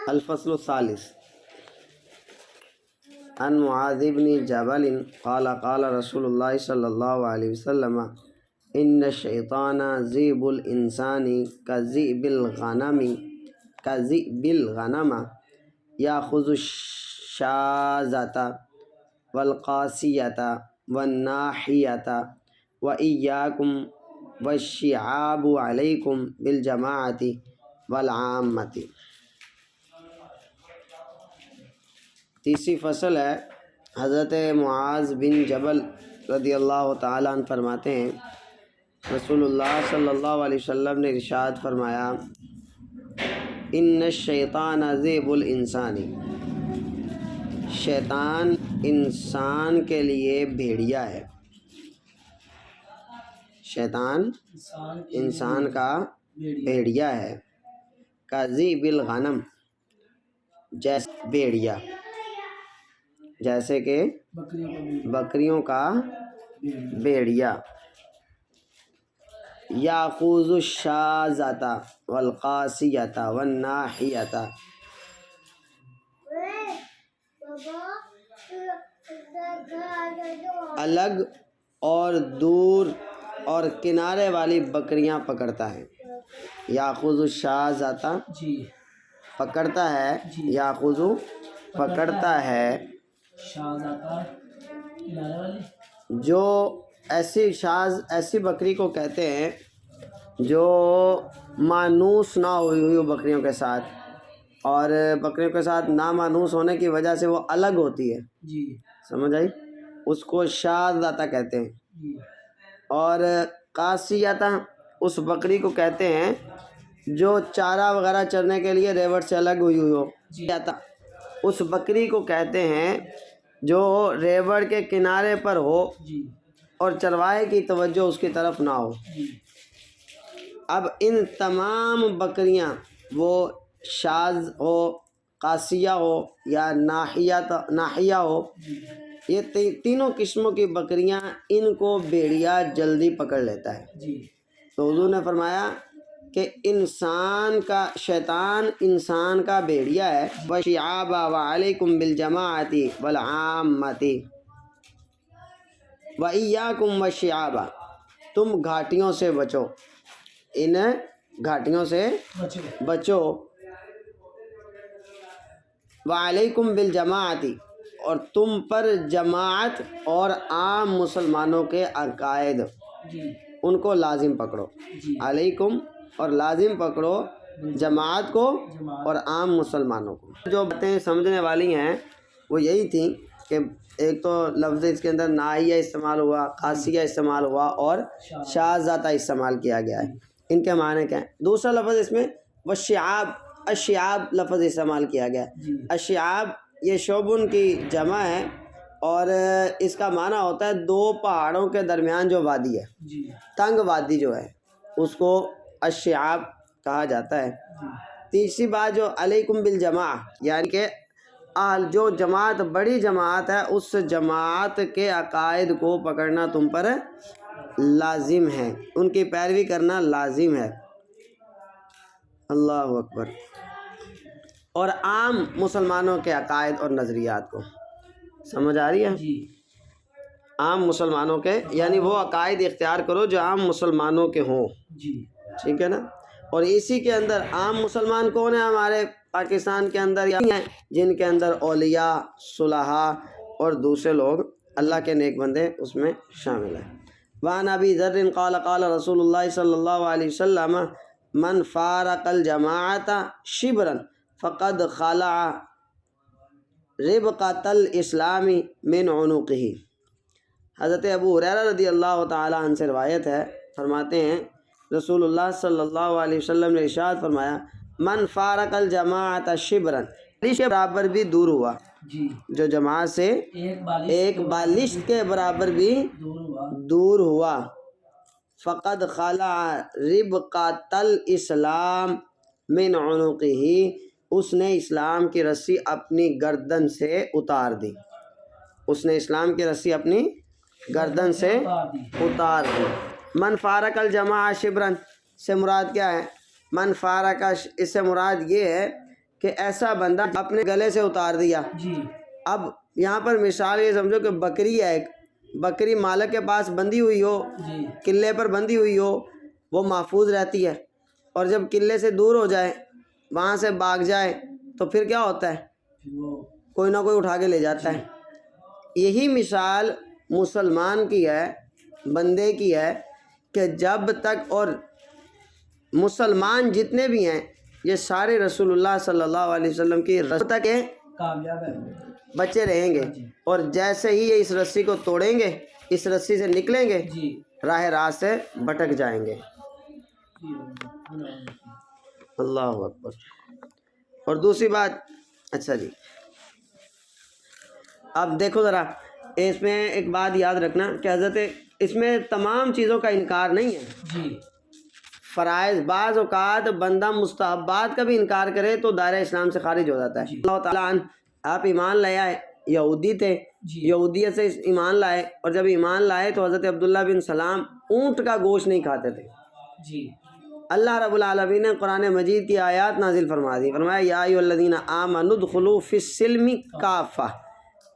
الفصل الثالث عن معاذ بن جبل قال قال رسول اللہ صلی اللہ علیہ وسلم ان الشیطان ذئب الانسان کذئب الغنم یاخذ الشاذۃ والقاسیۃ والناحیۃ وإیاکم والشعاب علیکم بالجماعۃ والعامۃ۔ تیسری فصل ہے۔ حضرت معاذ بن جبل رضی اللہ تعالیٰ عنہ فرماتے ہیں رسول اللہ صلی اللہ علیہ وسلم نے ارشاد فرمایا ان الشیطان ذئب الانسان، شیطان انسان کے لیے بھیڑیا ہے۔ شیطان انسان کا بھیڑیا ہے۔ کذئب الغنم، جیسے بھیڑیا، جیسے کہ بکریوں کا بھیڑیا۔ یاخذ الشاذۃ والقاسیۃ والناحیۃ، الگ اور دور اور کنارے والی بکریاں پکڑتا ہے۔ یاخذ الشاذۃ پکڑتا ہے، یاخذ پکڑتا ہے، جو ایسی بکری کو کہتے ہیں جو مانوس نہ ہوئی ہوئی بکریوں کے ساتھ، اور بکریوں کے ساتھ نامانوس ہونے کی وجہ سے وہ الگ ہوتی ہے، سمجھ آئی؟ اس کو شاذۃ کہتے ہیں۔ اور قاسیۃ اس بکری کو کہتے ہیں جو چارہ وغیرہ چرنے کے لیے ریوڑ سے الگ ہوئی ہو۔ اس بکری کو کہتے ہیں جو ریوڑ کے کنارے پر ہو اور چرواہے کی توجہ اس کی طرف نہ ہو۔ اب ان تمام بکریاں، وہ شاذ ہو، قاسیہ ہو یا ناحیہ ہو، یہ تینوں قسموں کی بکریاں، ان کو بھیڑیا جلدی پکڑ لیتا ہے۔ تو حضور نے فرمایا کہ شیطان انسان کا بھیڑیا ہے۔ وَشِعَابَ وَعَلَيْكُمْ بِالْجَمَاعَةِ وَالْعَامَّةِ وَإِيَّاكُمْ وَالشِّعَابَ، تم گھاٹیوں سے بچو، ان گھاٹیوں سے بچو۔ وَعَلَيْكُمْ بِالْجَمَاعَةِ، اور تم پر جماعت اور عام مسلمانوں کے عقائد، ان کو لازم پکڑو۔ علیکم اور لازم پکڑو جماعت کو اور عام مسلمانوں کو۔ جو باتیں سمجھنے والی ہیں وہ یہی تھیں کہ ایک تو لفظ اس کے اندر ناحیہ استعمال ہوا، قاسیہ استعمال ہوا اور شاذۃ استعمال کیا گیا ہے۔ ان کے معنی کیا ہیں؟ دوسرا لفظ اس میں والشعاب، الشعاب لفظ استعمال کیا گیا ہے۔ الشعاب یہ شعبن کی جمع ہے، اور اس کا معنی ہوتا ہے دو پہاڑوں کے درمیان جو وادی ہے، تنگ وادی جو ہے، اس کو الشعاب کہا جاتا ہے۔ تیسری بات جو علیکم بالجماع، یعنی کہ جو جماعت بڑی جماعت ہے، اس جماعت کے عقائد کو پکڑنا تم پر لازم ہے، ان کی پیروی کرنا لازم ہے۔ اللہ اکبر۔ اور عام مسلمانوں کے عقائد اور نظریات کو، سمجھ آ رہی ہے؟ عام مسلمانوں کے، یعنی وہ عقائد اختیار کرو جو عام مسلمانوں کے ہوں، ٹھیک ہے نا؟ اور اسی کے اندر عام مسلمان کون ہیں ہمارے پاکستان کے اندر، جن کے اندر اولیاء، صلحاء اور دوسرے لوگ اللہ کے نیک بندے اس میں شامل ہیں۔ وعن ابی ذر قال قال رسول اللہ صلی اللہ علیہ وسلم من فارق الجماعت شبرا فقد خلع ربقۃ الاسلام من عنقہ۔ حضرت ابو ہریرہ رضی اللہ تعالیٰ عنہ سے روایت ہے، فرماتے ہیں رسول اللہ صلی اللہ علیہ وسلم نے ارشاد فرمایا من فارق الجماعت شبرا، بالشت کے برابر بھی دور ہوا، جو جماعت سے ایک بالشت کے برابر بھی دور ہوا، فقد خلع ربقۃ الاسلام من عنقہ، اس نے اسلام کی رسی اپنی گردن سے اتار دی، اس نے اسلام کی رسی اپنی گردن سے اتار دی۔ من فارق الجماع شبرن سے مراد کیا ہے؟ من فارکش، اس سے مراد یہ ہے کہ ایسا بندہ اپنے گلے سے اتار دیا. جی اب یہاں پر مثال یہ سمجھو کہ بکری ہے، ایک بکری مالک کے پاس بندھی ہوئی ہو، جی قلعے پر بندھی ہوئی ہو، وہ محفوظ رہتی ہے، اور جب قلعے سے دور ہو جائے، وہاں سے بھاگ جائے، تو پھر کیا ہوتا ہے؟ وہ کوئی نہ کوئی اٹھا کے لے جاتا ہے. یہی مثال مسلمان کی ہے، بندے کی ہے، کہ جب تک، اور مسلمان جتنے بھی ہیں یہ سارے رسول اللہ صلی اللہ علیہ وسلم کی رسول تک کامیاب ہے. بچے رہیں گے، اور جیسے ہی یہ اس رسی کو توڑیں گے، اس رسی سے نکلیں گے، جی راہ راست سے بھٹک جائیں گے. اللہ اکبر. اور دوسری بات، اچھا جی اب دیکھو ذرا، اس میں ایک بات یاد رکھنا کہ حضرت اس میں تمام چیزوں کا انکار نہیں ہے. جی فرائض، بعض اوقات بندہ مستحبات کا بھی انکار کرے تو دائرہ اسلام سے خارج ہو جاتا ہے. اللہ تعالیٰ عنہ آپ ایمان لے آئے، یہودی تھے، یہودیت سے ایمان لائے، اور جب ایمان لائے تو حضرت عبداللہ بن سلام اونٹ کا گوشت نہیں کھاتے تھے. جی اللہ رب العالمین نے قرآن مجید کی آیات نازل فرما دی، فرمایا یا ایھا الذین آمنوا ادخلوا فی السلم کافہ،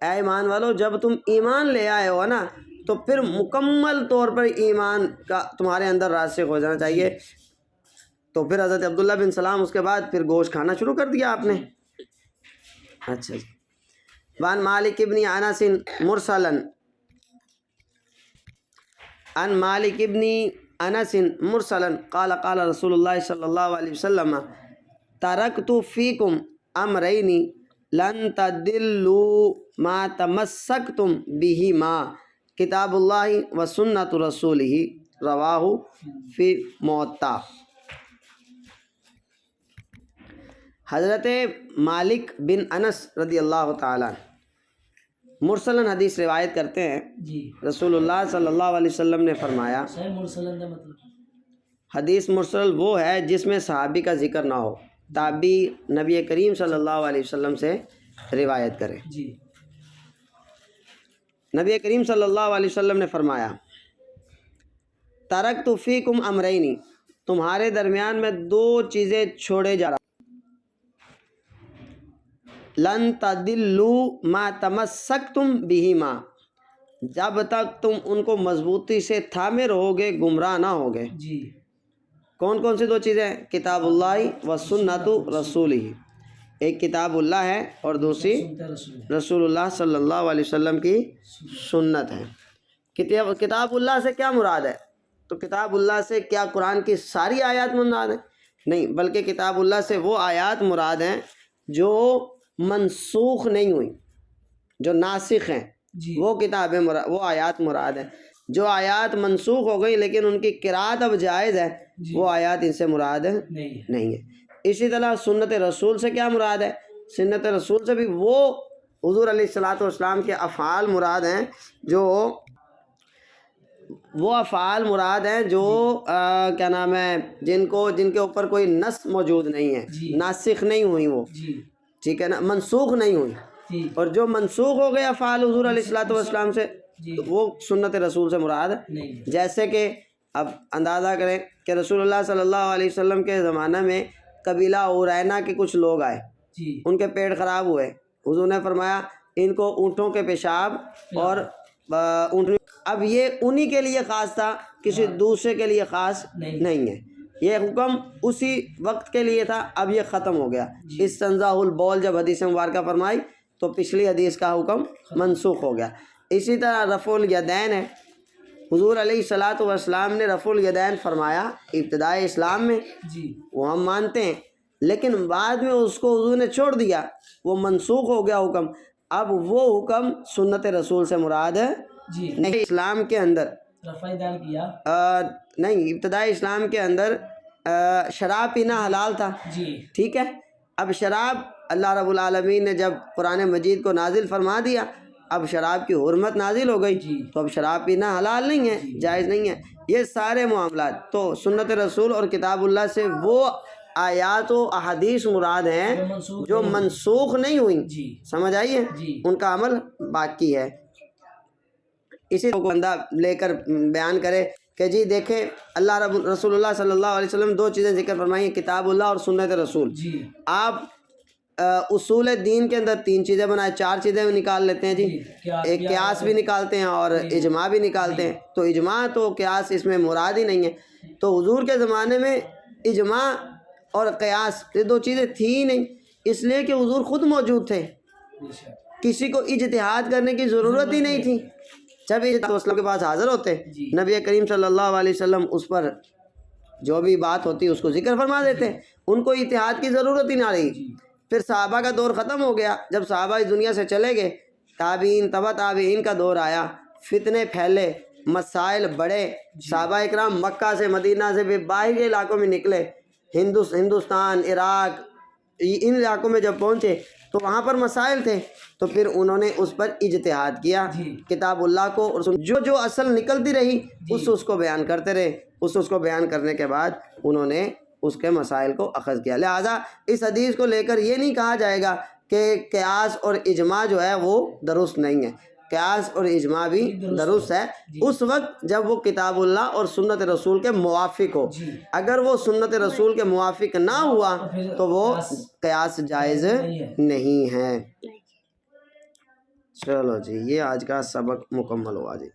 اے ایمان والو جب تم ایمان لے آئے ہو نا تو پھر مکمل طور پر ایمان کا تمہارے اندر راسخ ہو جانا چاہیے. تو پھر حضرت عبداللہ بن سلام اس کے بعد پھر گوشت کھانا شروع کر دیا آپ نے. اچھا جی. وان مالک ابن انس مرسلا، عن مالک ابن انس مرسلا قال قال رسول اللہ صلی اللہ علیہ وسلم ترکت فیکم امرین لن تضلوا ما تمسکتم بہما کتاب اللہ و سنت رسولہ، رواہ فی موطا. حضرت مالک بن انس رضی اللہ تعالیٰ مرسلن حدیث روایت کرتے ہیں، جی رسول اللہ صلی اللہ علیہ وسلم نے فرمایا، صحیح مرسلن کا مطلب حدیث مرسل وہ ہے جس میں صحابی کا ذکر نہ ہو، تابعی نبی کریم صلی اللہ علیہ وسلم سے روایت کرے. جی نبی کریم صلی اللہ علیہ وسلم نے فرمایا ترکت فیکم امرین، تمہارے درمیان میں دو چیزیں چھوڑے جا رہا، لن تضلوا ما تمسکتم بہما، جب تک تم ان کو مضبوطی سے تھامے رہو گے گمراہ نہ ہوگے. جی کون کون سی دو چیزیں؟ کتاب اللہ و سنت رسولہ، ایک کتاب اللہ ہے اور دوسری رسول اللہ صلی اللہ علیہ وسلم کی سنت ہے. کتاب اللہ سے کیا مراد ہے؟ تو کتاب اللہ سے کیا قرآن کی ساری آیات مراد ہیں؟ نہیں، بلکہ کتاب اللہ سے وہ آیات مراد ہیں جو منسوخ نہیں ہوئی، جو ناسخ ہیں، وہ کتابیں وہ آیات مراد ہیں. جو آیات منسوخ ہو گئی لیکن ان کی قرأت اب جائز ہے، وہ آیات ان سے مراد نہیں ہے. اسی طرح سنت رسول سے کیا مراد ہے؟ سنت رسول سے بھی وہ حضور علیہ الصلاۃ والسلام کے افعال مراد ہیں، جو وہ افعال مراد ہیں جو کیا نام ہے، جن کے اوپر کوئی نص موجود نہیں ہے، ناسخ نہیں ہوئی وہ، ٹھیک ہے نا، منسوخ نہیں ہوئی. اور جو منسوخ ہو گئے افعال حضور علیہ الصلاۃ والسلام سے تو وہ سنت رسول سے مراد ہے. جیسے کہ اب اندازہ کریں کہ رسول اللہ صلی اللہ علیہ وسلم کے زمانہ میں قبیلہ اورینا کے کچھ لوگ آئے، ان کے پیٹ خراب ہوئے، حضور نے فرمایا ان کو اونٹوں کے پیشاب اور اونٹنی، اب یہ انہی کے لیے خاص تھا، کسی دوسرے کے لیے خاص نہیں ہے. یہ حکم اسی وقت کے لیے تھا، اب یہ ختم ہو گیا. استنزاء البول جب حدیث مبارکہ فرمائی تو پچھلی حدیث کا حکم منسوخ ہو گیا. اسی طرح رفع الیدین ہے، حضور علیہ الصلاۃ والسلام نے رفع الیدین فرمایا ابتدائی اسلام میں، وہ ہم مانتے ہیں، لیکن بعد میں اس کو حضور نے چھوڑ دیا، وہ منسوخ ہو گیا حکم. اب وہ حکم سنت رسول سے مراد ہے نہیں. اسلام کے اندر نہیں، ابتدائی اسلام کے اندر شراب پینا حلال تھا، ٹھیک ہے. اب شراب اللہ رب العالمین نے جب قرآن مجید کو نازل فرما دیا، اب شراب کی حرمت نازل ہو گئی، تو اب شراب پینا حلال نہیں ہے، جائز نہیں ہے. یہ سارے معاملات تو سنت رسول اور کتاب اللہ سے وہ آیات و احادیث مراد ہیں جو منسوخ نہیں ہوئیں، سمجھ آئیے، ان کا عمل باقی ہے. اسی کو بندہ لے کر بیان کرے کہ جی دیکھیں اللہ رسول اللہ صلی اللہ علیہ وسلم دو چیزیں ذکر فرمائی ہیں، کتاب اللہ اور سنت رسول۔ جی آپ اصول دین کے اندر 3 چیزیں بنائے، 4 چیزیں بھی نکال لیتے ہیں جی، ایک قیاس بھی نکالتے ہیں اور اجماع بھی نکالتے ہیں۔ تو اجماع تو قیاس اس میں مراد ہی نہیں ہے۔ تو حضور کے زمانے میں اجماع اور قیاس یہ 2 چیزیں تھیں ہی نہیں، اس لیے کہ حضور خود موجود تھے، کسی کو اجتہاد کرنے کی ضرورت ہی نہیں تھی۔ جب وسلم کے پاس حاضر ہوتے نبی کریم صلی اللہ علیہ وسلم اس پر جو بھی بات ہوتی اس کو ذکر فرما دیتے، ان کو اجتہاد کی ضرورت ہی نہ رہی۔ پھر صحابہ کا دور ختم ہو گیا، جب صحابہ اس دنیا سے چلے گئے، تابعین تبع تابعین کا دور آیا، فتنے پھیلے، مسائل بڑھے، صحابہ اکرام مکہ سے مدینہ سے بھی باہر علاقوں میں نکلے، ہندوستان، عراق، ان علاقوں میں جب پہنچے تو وہاں پر مسائل تھے، تو پھر انہوں نے اس پر اجتہاد کیا، کتاب اللہ کو اور جو اصل نکلتی رہی اس کو بیان کرتے رہے، اس کو بیان کرنے کے بعد انہوں نے اس کے مسائل کو اخذ کیا۔ لہٰذا اس حدیث کو لے کر یہ نہیں کہا جائے گا کہ قیاس اور اجماع جو ہے وہ درست نہیں ہے، قیاس اور اجماع بھی درست ہے اس وقت جب وہ کتاب اللہ اور سنت رسول کے موافق ہو۔ اگر وہ سنت رسول کے موافق نہ ہوا تو وہ قیاس جائز نہیں ہے۔ چلو جی، یہ آج کا سبق مکمل ہوا جی۔